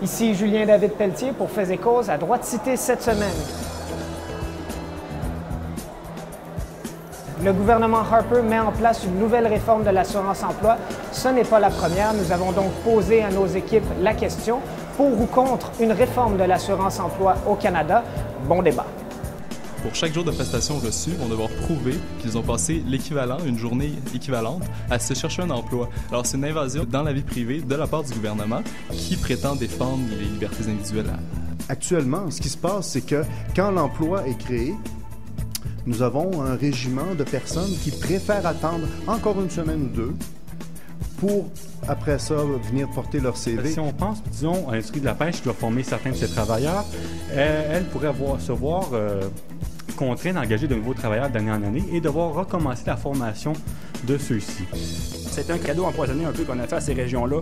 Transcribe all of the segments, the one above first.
Ici Julien David Pelletier pour Faits et Causes à Droite Cité cette semaine. Le gouvernement Harper met en place une nouvelle réforme de l'assurance-emploi. Ce n'est pas la première. Nous avons donc posé à nos équipes la question pour ou contre une réforme de l'assurance-emploi au Canada. Bon débat. Pour chaque jour de prestation reçue, vont devoir prouver qu'ils ont passé l'équivalent, une journée équivalente, à se chercher un emploi. Alors, c'est une invasion dans la vie privée de la part du gouvernement qui prétend défendre les libertés individuelles. Actuellement, ce qui se passe, c'est que quand l'emploi est créé, nous avons un régiment de personnes qui préfèrent attendre encore une semaine ou deux pour, après ça, venir porter leur CV. Si on pense, disons, à l'industrie de la pêche qui doit former certains de ses travailleurs, elle pourrait se voir contrainte d'engager de nouveaux travailleurs d'année en année et devoir recommencer la formation de ceux-ci. C'est un cadeau empoisonné un peu qu'on a fait à ces régions-là.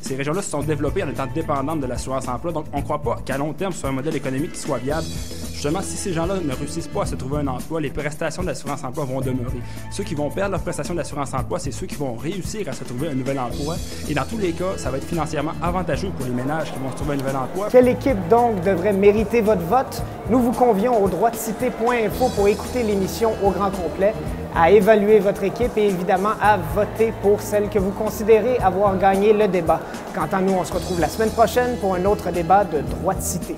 Ces régions-là se sont développées en étant dépendantes de l'assurance-emploi. Donc, on ne croit pas qu'à long terme, ce soit un modèle économique qui soit viable. Justement, si ces gens-là ne réussissent pas à se trouver un emploi, les prestations d'assurance-emploi vont demeurer. Ceux qui vont perdre leurs prestations d'assurance-emploi, c'est ceux qui vont réussir à se trouver un nouvel emploi. Et dans tous les cas, ça va être financièrement avantageux pour les ménages qui vont se trouver un nouvel emploi. Quelle équipe donc devrait mériter votre vote? Nous vous convions au droitecité.info pour écouter l'émission au grand complet, à évaluer votre équipe et évidemment à voter pour celle que vous considérez avoir gagné le débat. Quant à nous, on se retrouve la semaine prochaine pour un autre débat de Droite Cité.